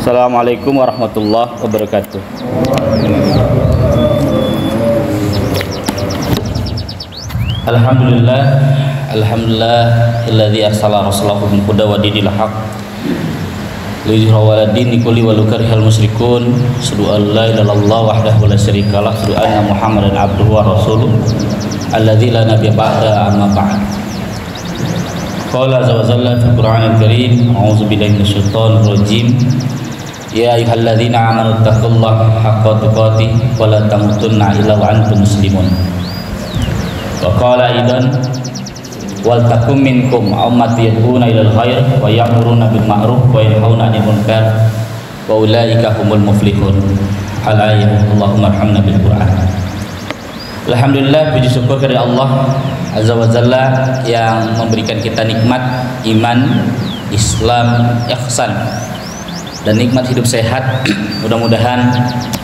Assalamualaikum warahmatullahi wabarakatuh. Alhamdulillah, alladzi arsala rasulahu bil huda wa dinil haq liyudhhirahu 'ala dini kulli walau karihal musyrikun. Asyhadu an la ilaha illallah wahdahu la syarikalah, asyhadu anna Muhammadan abduhu wa rasuluh alladzi la nabiyya ba'da, amma ba'd. Qala azza wa jalla fil Qur'anil Karim, a'udzu billahi minasyaitonir rajim. Ya ayyuhalladzina amanu taqullaha haqqa tuqatih wa la tamutunna illa wa antum muslimun. Wa qala aidan wal takum minkum ummatun yad'una ilal khair wa ya'muruna bil ma'ruf wa yanhauna 'anil munkar wa ulaika humul muflihun. Al-ayat. Allahumma arhamna bil Qur'an. Alhamdulillah, puji syukur kepada Allah Azza wa Jalla yang memberikan kita nikmat iman, Islam, ihsan dan nikmat hidup sehat. Mudah-mudahan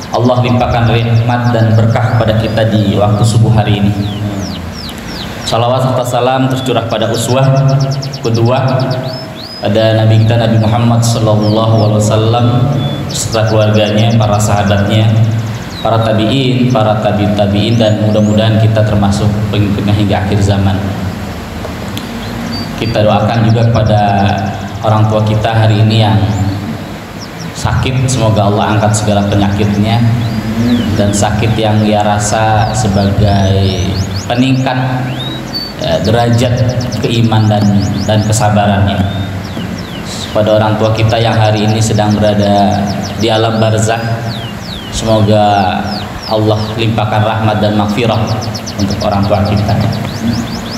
Allah limpahkan nikmat dan berkah kepada kita di waktu subuh hari ini. Salawat serta salam tercurah pada uswah kedua pada Nabi kita Nabi Muhammad sallallahu alaihi wasallam serta keluarganya, para sahabatnya, para tabi'in, para tabi'in, dan mudah-mudahan kita termasuk pengikutnya hingga akhir zaman. Kita doakan juga kepada orang tua kita hari ini yang sakit, semoga Allah angkat segala penyakitnya, dan sakit yang ia rasa sebagai peningkat derajat keimanan dan kesabarannya. Pada orang tua kita yang hari ini sedang berada di alam barzakh, semoga Allah limpahkan rahmat dan maghfirah untuk orang tua kita.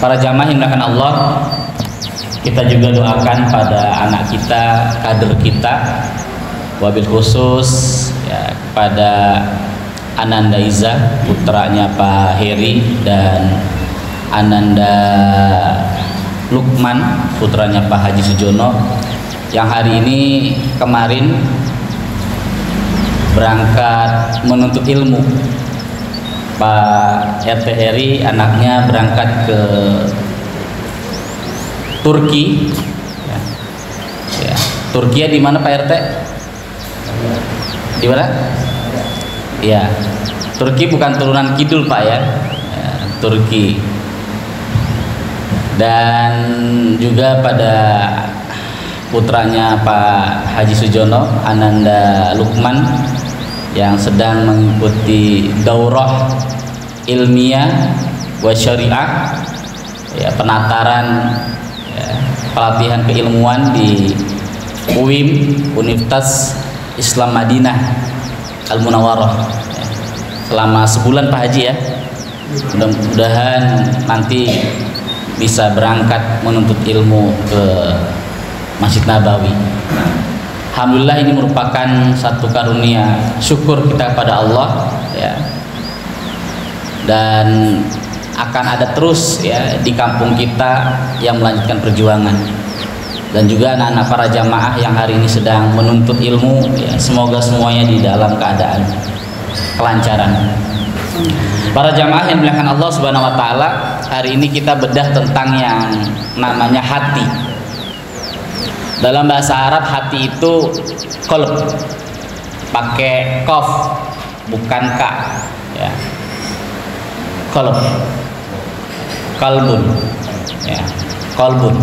Para jamaah yang dimuliakan Allah, kita juga doakan pada anak kita, kader kita, wabil khusus ya, kepada Ananda Iza, putranya Pak Heri, dan Ananda Lukman, putranya Pak Haji Sujono, yang hari ini kemarin berangkat menuntut ilmu. Pak RT Heri anaknya berangkat ke Turki. Ya. Turki di mana Pak RT? Di mana? Ya, Turki bukan turunan kidul Pak ya, Turki. Dan juga pada putranya Pak Haji Sujono, Ananda Lukman, yang sedang mengikuti daurah ilmiah wa syariah, ya, penataran ya, pelatihan keilmuan di UIM, Universitas Islam Madinah Al Munawwarah, ya, selama sebulan Pak Haji ya. Mudah-mudahan nanti bisa berangkat menuntut ilmu ke Masjid Nabawi. Alhamdulillah, ini merupakan satu karunia syukur kita kepada Allah ya. Dan akan ada terus ya di kampung kita yang melanjutkan perjuangan. Dan juga anak-anak para jamaah yang hari ini sedang menuntut ilmu ya, semoga semuanya di dalam keadaan kelancaran. Para jamaah yang dimuliakan Allah Subhanahu wa taala, hari ini kita bedah tentang yang namanya hati. Dalam bahasa Arab hati itu qalb, pakai qaf bukan ka ya. Qalb, qalbun ya, qalbun.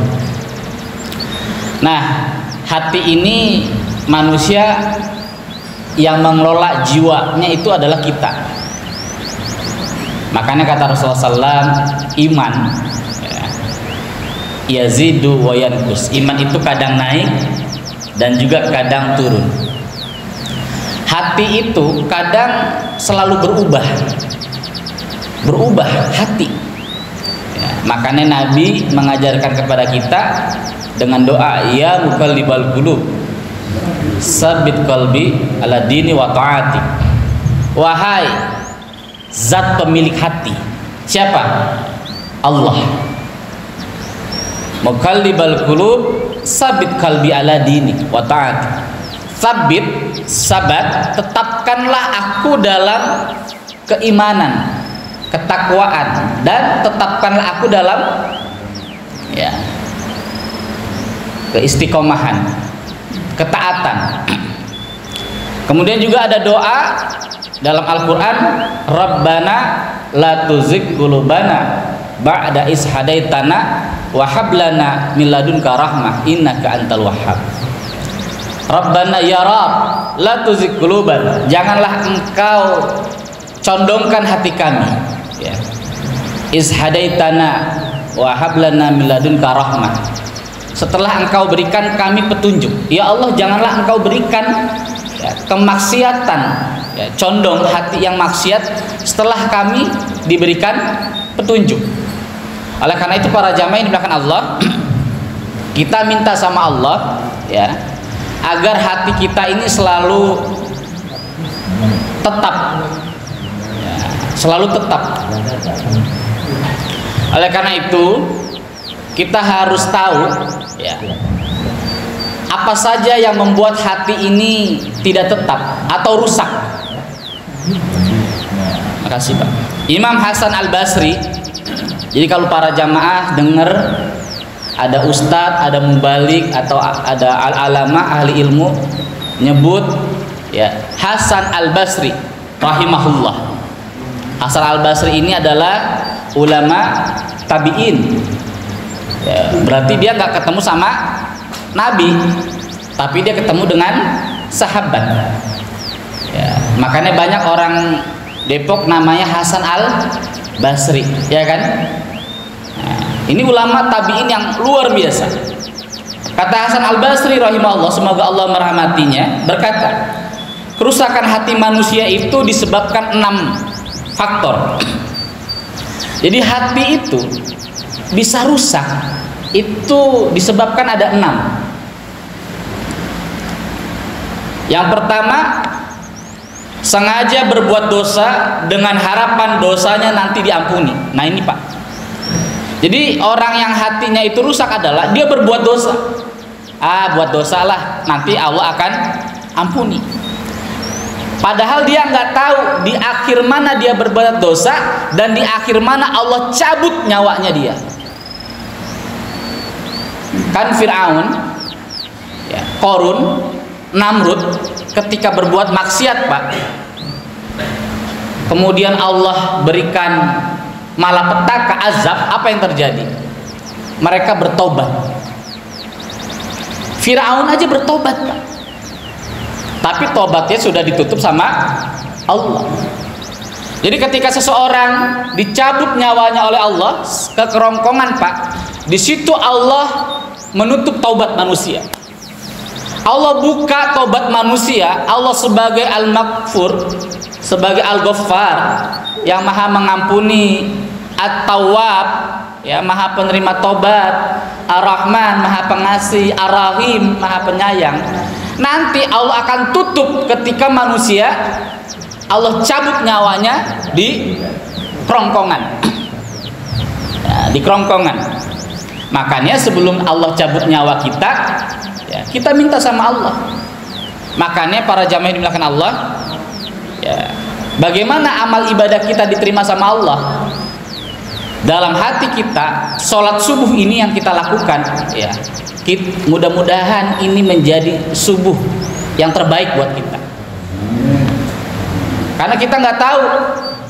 Nah, hati ini manusia yang mengelola jiwanya itu adalah kita. Makanya kata Rasulullah SAW, iman ya, yazidu wa yanqus. Iman itu kadang naik dan juga kadang turun. Hati itu kadang selalu berubah hati ya, makanya Nabi mengajarkan kepada kita dengan doa, ya muqallibal qulub tsabbit qalbi ala dini wa ta'ati. Wahai zat pemilik hati. Siapa? Allah. Muqallibal qulub tsabbit qalbi ala dini wa ta'ati. Tsabit, sabat, tetapkanlah aku dalam keimanan, ketakwaan, dan tetapkanlah aku dalam ya keistiqomahan, ketaatan. Kemudian juga ada doa dalam Al-Quran, Rabbana la tuzigh qulubana ba'da is hadaitana wa hab lana min ladunka rahmah innaka antal wahhab. Rabbana ya Rabb la tuzigh qulubana, janganlah engkau condongkan hati kami, ya. Is hadaitana wa hab lana min ladunka rahmah, setelah engkau berikan kami petunjuk. Ya Allah, janganlah engkau berikan, ya, kemaksiatan, ya, condong hati yang maksiat setelah kami diberikan petunjuk. Oleh karena itu para jamaah yang dimuliakan Allah, kita minta sama Allah, ya, agar hati kita ini selalu tetap, ya, selalu tetap. Oleh karena itu kita harus tahu, ya, apa saja yang membuat hati ini tidak tetap atau rusak. Makasih Pak. Imam Hasan Al-Basri, jadi kalau para jamaah dengar ada ustadz, ada mubalik atau ada al-alama ahli ilmu nyebut, ya, Hasan Al-Basri rahimahullah. Hasan Al-Basri ini adalah ulama tabi'in, ya, berarti dia nggak ketemu sama Nabi, tapi dia ketemu dengan sahabat, ya, makanya banyak orang Depok namanya Hasan Al-Basri, ya kan. Nah, ini ulama tabi'in yang luar biasa. Kata Hasan Al-Basri rahimahullah, semoga Allah merahmatinya, berkata, kerusakan hati manusia itu disebabkan 6 faktor. Jadi hati itu bisa rusak itu disebabkan ada 6. Yang pertama, sengaja berbuat dosa dengan harapan dosanya nanti diampuni. Nah ini Pak, jadi orang yang hatinya itu rusak adalah dia berbuat dosa, buat dosa lah, nanti Allah akan ampuni. Padahal dia nggak tahu di akhir mana dia berbuat dosa dan di akhir mana Allah cabut nyawanya dia. Kan Fir'aun, ya, Qarun, Namrud ketika berbuat maksiat Pak, kemudian Allah berikan malapetaka azab, apa yang terjadi? Mereka bertobat. Fir'aun aja bertobat Pak, tapi tobatnya sudah ditutup sama Allah. Jadi ketika seseorang dicabut nyawanya oleh Allah ke kerongkongan Pak, di situ Allah menutup taubat manusia. Allah buka taubat manusia. Allah sebagai Al-Maghfur, sebagai Al-Ghaffar, yang maha mengampuni, At-Tawwab, ya, maha penerima taubat, Ar-Rahman, maha pengasih, Ar-Rahim, maha penyayang. Nanti Allah akan tutup ketika manusia Allah cabut nyawanya di kerongkongan, ya, di kerongkongan. Makanya sebelum Allah cabut nyawa kita, ya, kita minta sama Allah. Makanya para jamaah yang dimuliakan Allah, ya, bagaimana amal ibadah kita diterima sama Allah? Dalam hati kita, sholat subuh ini yang kita lakukan, ya, mudah-mudahan ini menjadi subuh yang terbaik buat kita. Karena kita nggak tahu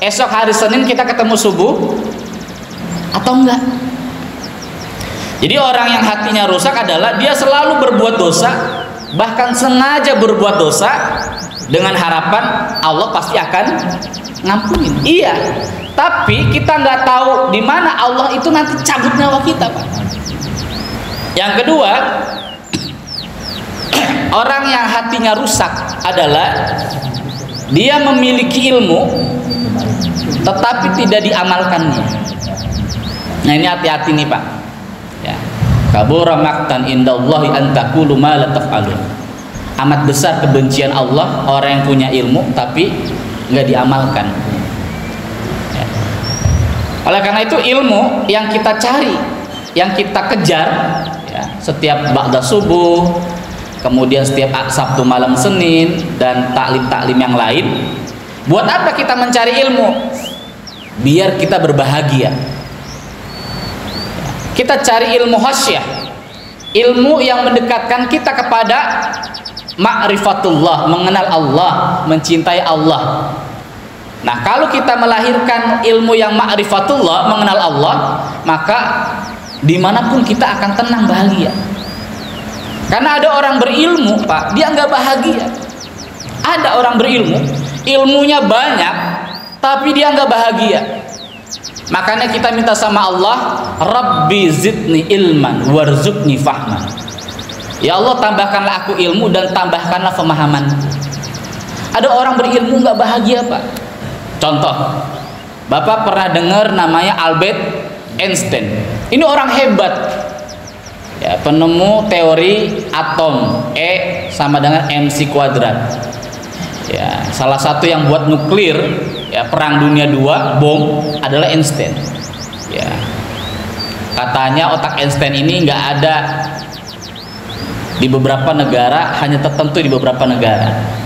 esok hari Senin kita ketemu subuh atau enggak. Jadi orang yang hatinya rusak adalah dia selalu berbuat dosa, bahkan sengaja berbuat dosa dengan harapan Allah pasti akan ngampunin. Iya, tapi kita nggak tahu di mana Allah itu nanti cabut nyawa kita Pak. Yang kedua, orang yang hatinya rusak adalah dia memiliki ilmu tetapi tidak diamalkannya. Nah ini hati-hati nih Pak, ya. Kabura maqtan indallahi an taqulu ma la taf'alun. Amat besar kebencian Allah orang yang punya ilmu tapi nggak diamalkan, ya. Oleh karena itu ilmu yang kita cari, yang kita kejar, ya, setiap ba'da subuh, kemudian setiap Sabtu malam Senin, dan taklim-taklim yang lain. Buat apa kita mencari ilmu? Biar kita berbahagia. Kita cari ilmu khasyah, ilmu yang mendekatkan kita kepada ma'rifatullah, mengenal Allah, mencintai Allah. Nah, kalau kita melahirkan ilmu yang ma'rifatullah, mengenal Allah, maka dimanapun kita akan tenang, bahagia. Karena ada orang berilmu, Pak, dia nggak bahagia. Ada orang berilmu, ilmunya banyak, tapi dia nggak bahagia. Makanya kita minta sama Allah, Rabbi zidni ilman warzuqni fahman. Ya Allah, tambahkanlah aku ilmu dan tambahkanlah pemahaman. Ada orang berilmu nggak bahagia, Pak. Contoh, Bapak pernah dengar namanya Albert Einstein. Ini orang hebat, ya, penemu teori atom, E sama dengan mc kuadrat. Ya, salah satu yang buat nuklir, ya, perang dunia 2, bom, adalah Einstein. Ya, katanya otak Einstein ini nggak ada di beberapa negara, hanya tertentu di beberapa negara.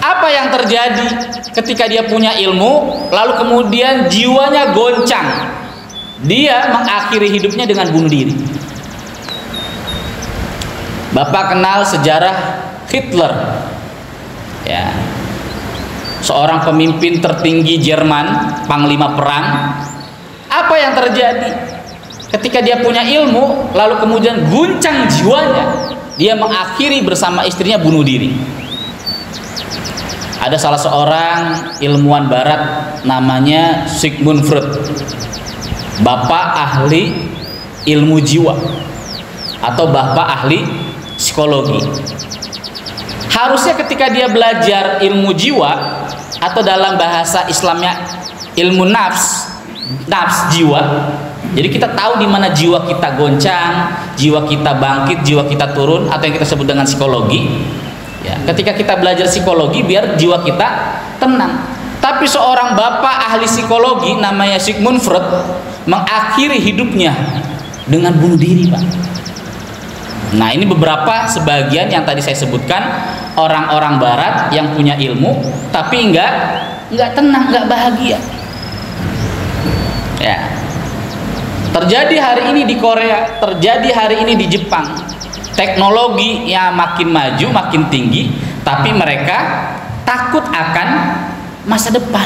Apa yang terjadi ketika dia punya ilmu, lalu kemudian jiwanya goncang? Dia mengakhiri hidupnya dengan bunuh diri. Bapak kenal sejarah Hitler, ya, seorang pemimpin tertinggi Jerman, panglima perang. Apa yang terjadi ketika dia punya ilmu, lalu kemudian guncang jiwanya? Dia mengakhiri bersama istrinya bunuh diri. Ada salah seorang ilmuwan barat namanya Sigmund Freud, bapak ahli ilmu jiwa atau bapak ahli psikologi. Harusnya ketika dia belajar ilmu jiwa, atau dalam bahasa Islamnya ilmu nafs jiwa, jadi kita tahu di mana jiwa kita goncang, jiwa kita bangkit, jiwa kita turun, atau yang kita sebut dengan psikologi. Ya, ketika kita belajar psikologi biar jiwa kita tenang. Tapi seorang bapak ahli psikologi namanya Sigmund Freud mengakhiri hidupnya dengan bunuh diri, Pak. Nah, ini beberapa sebagian yang tadi saya sebutkan, orang-orang barat yang punya ilmu tapi enggak tenang, enggak bahagia. Ya. Terjadi hari ini di Korea, terjadi hari ini di Jepang. Teknologi yang makin maju, makin tinggi, tapi mereka takut akan masa depan.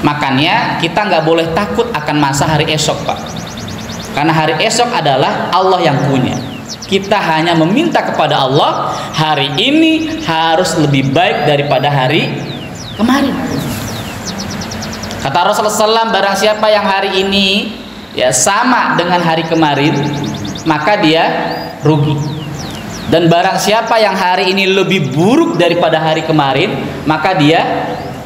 Makanya kita nggak boleh takut akan masa hari esok, Pak. Karena hari esok adalah Allah yang punya. Kita hanya meminta kepada Allah, hari ini harus lebih baik daripada hari kemarin. Kata Rasulullah SAW, barang siapa yang hari ini ya sama dengan hari kemarin, maka dia rugi. Dan barang siapa yang hari ini lebih buruk daripada hari kemarin, maka dia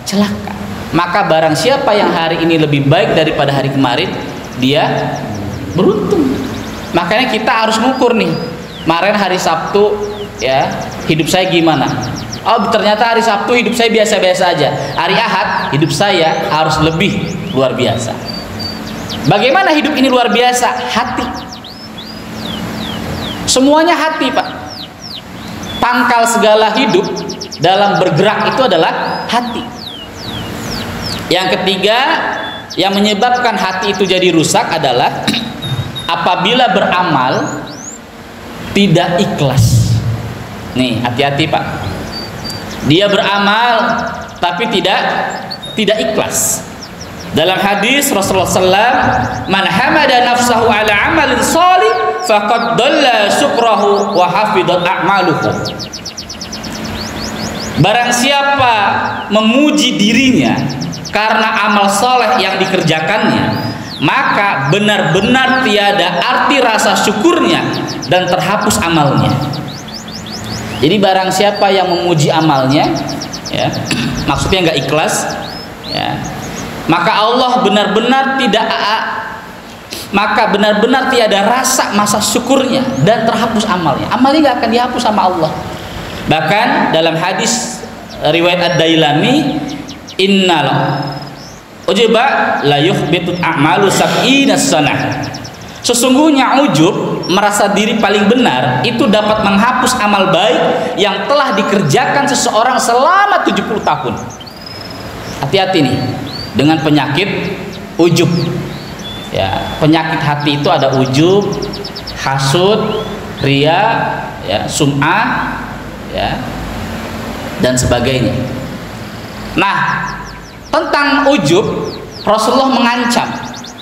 celaka. Maka barang siapa yang hari ini lebih baik daripada hari kemarin, dia beruntung. Makanya kita harus mengukur nih, kemarin hari Sabtu ya, hidup saya gimana? Oh, ternyata hari Sabtu hidup saya biasa-biasa aja. Hari Ahad hidup saya harus lebih luar biasa. Bagaimana hidup ini luar biasa? Hati. Semuanya hati, Pak. Pangkal segala hidup dalam bergerak itu adalah hati. Yang ketiga yang menyebabkan hati itu jadi rusak adalah apabila beramal tidak ikhlas. Nih, hati-hati, Pak. Dia beramal tapi tidak ikhlas. Dalam hadis Rasulullah SAW, man hamada nafsahu ala amalin salih faqad dalla syukrahu wa hafidat a'maluhu. Barang siapa memuji dirinya karena amal soleh yang dikerjakannya, maka benar-benar tiada arti rasa syukurnya dan terhapus amalnya. Jadi barang siapa yang memuji amalnya, ya, maksudnya nggak ikhlas, ya, maka Allah benar-benar tiada rasa masa syukurnya dan terhapus amalnya. Amalnya nggak akan dihapus sama Allah. Bahkan dalam hadis riwayat Ad-Dailami, innal ujuba la yuhbitu a'malu sab'ina sanah. Sesungguhnya ujub, merasa diri paling benar, itu dapat menghapus amal baik yang telah dikerjakan seseorang selama 70 tahun. Hati-hati nih dengan penyakit ujub. Ya, penyakit hati itu ada ujub, hasud, ria, ya, sum'ah, ya, dan sebagainya. Nah, tentang ujub Rasulullah mengancam,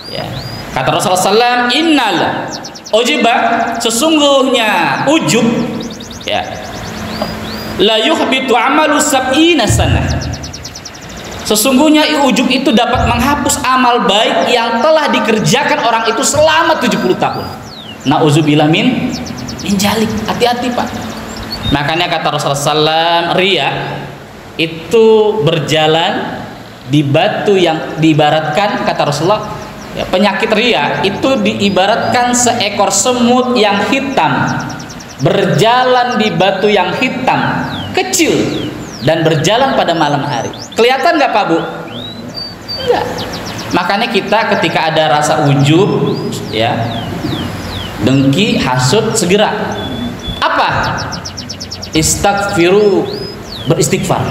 ya. Kata Rasulullah SAW, innal ujiba, sesungguhnya ujub, ya, la yuhbitu amalu sab'ina sanah. Sesungguhnya ujub itu dapat menghapus amal baik yang telah dikerjakan orang itu selama 70 tahun. Nauzubillah min jalik. Hati-hati, Pak. Makanya kata Rasulullah SAW, ria itu berjalan di batu yang diibaratkan, kata Rasulullah, ya, penyakit ria itu diibaratkan seekor semut yang hitam berjalan di batu yang hitam kecil dan berjalan pada malam hari. Kelihatan nggak, Pak Bu? Enggak. Makanya kita ketika ada rasa ujub, ya, dengki, hasud, segera apa? Istaghfiru, beristighfar.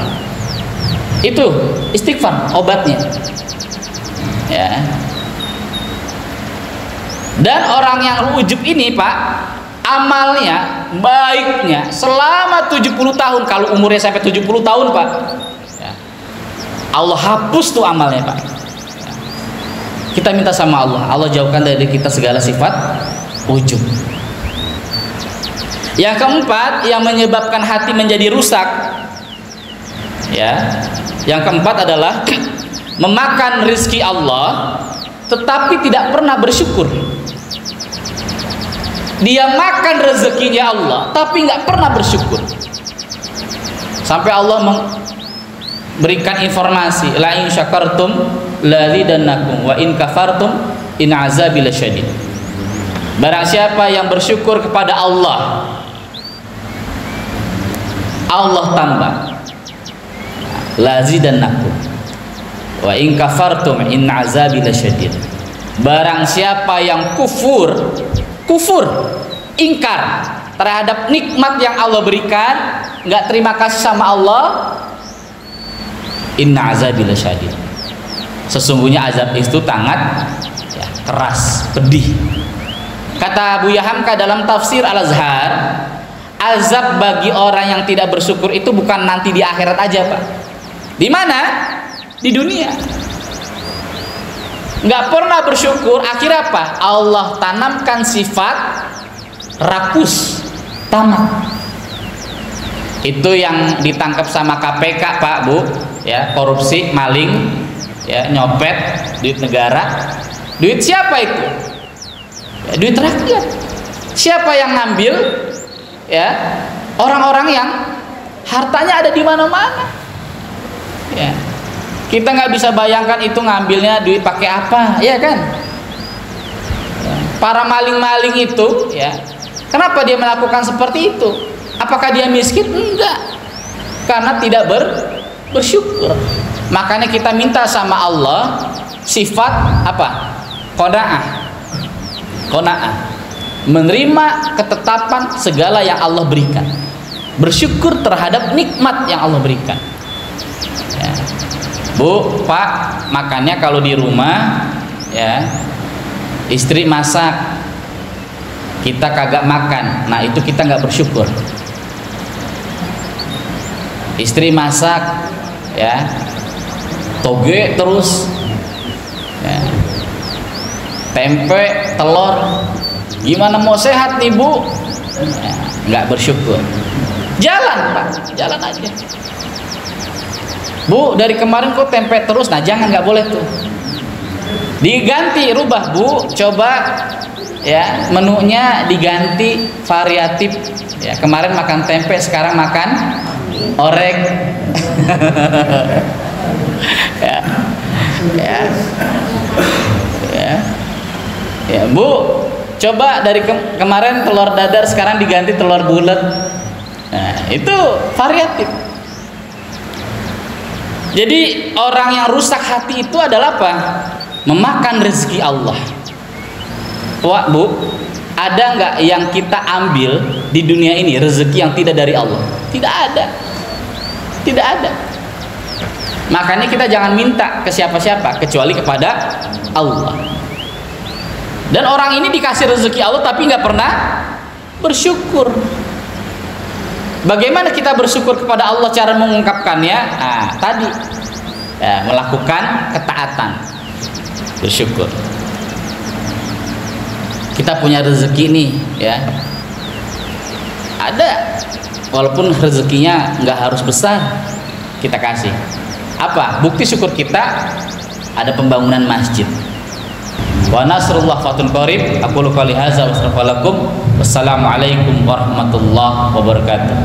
Itu istighfar obatnya, ya. Dan orang yang ujub ini, Pak, amalnya, baiknya selama 70 tahun. Kalau umurnya sampai 70 tahun, Pak, ya, Allah hapus tuh amalnya, Pak, ya. Kita minta sama Allah jauhkan dari kita segala sifat ujub. Yang keempat, yang menyebabkan hati menjadi rusak, ya, yang keempat adalah memakan rizki Allah tetapi tidak pernah bersyukur. Dia makan rezekinya Allah tapi nggak pernah bersyukur. Sampai Allah memberikan informasi, la in syakartum la zidannakum wa in kafartum in azabi lasyadid. Barang siapa yang bersyukur kepada Allah, Allah tambah, la zidannakum wa in kafartum in azabi lasyadid. Barang siapa yang kufur, ingkar terhadap nikmat yang Allah berikan, nggak terima kasih sama Allah, inna azabi lasyadid, sesungguhnya azab itu sangat, ya, keras, pedih. Kata Buya Hamka dalam tafsir Al-Azhar, azab bagi orang yang tidak bersyukur itu bukan nanti di akhirat aja, Pak. Di mana? Di dunia. Nggak pernah bersyukur, akhirnya apa? Allah tanamkan sifat rakus, tamak. Itu yang ditangkap sama KPK, Pak, Bu, ya, korupsi, maling, ya, nyopet duit negara. Duit siapa itu? Ya, duit rakyat. Siapa yang ngambil? Ya, orang-orang yang hartanya ada di mana-mana. Ya. Kita nggak bisa bayangkan itu ngambilnya duit pakai apa, ya kan? Ya. Para maling-maling itu, ya, kenapa dia melakukan seperti itu? Apakah dia miskin? Enggak, karena tidak bersyukur. Makanya kita minta sama Allah sifat apa? Qanaah, menerima ketetapan segala yang Allah berikan, bersyukur terhadap nikmat yang Allah berikan. Ya. Bu, Pak, makannya kalau di rumah, ya, istri masak, kita kagak makan, nah itu kita nggak bersyukur. Istri masak, ya, toge terus, ya, tempe, telur, gimana mau sehat nih, Bu? Ya, nggak bersyukur. Jalan, Pak, jalan aja. Bu, dari kemarin kok tempe terus, nah jangan, nggak boleh tuh. Diganti, rubah, Bu, coba, ya, menunya diganti variatif, ya. Kemarin makan tempe, sekarang makan orek. Ya, ya, ya, ya, Bu, coba dari kemarin telur dadar, sekarang diganti telur bulat. Nah, itu variatif. Jadi orang yang rusak hati itu adalah apa? Memakan rezeki Allah. Wah, Bu, ada nggak yang kita ambil di dunia ini rezeki yang tidak dari Allah? Tidak ada, tidak ada. Makanya kita jangan minta ke siapa-siapa kecuali kepada Allah. Dan orang ini dikasih rezeki Allah tapi nggak pernah bersyukur. Bagaimana kita bersyukur kepada Allah, cara mengungkapkannya? Nah, tadi ya, melakukan ketaatan, bersyukur. Kita punya rezeki nih, ya. Ada, walaupun rezekinya nggak harus besar, kita kasih. Apa? Bukti syukur kita, ada pembangunan masjid. Wa nasrullah fatun qarib. Aqulu qouli hadza wa astaghfirullakum. Wassalamualaikum warahmatullahi wabarakatuh.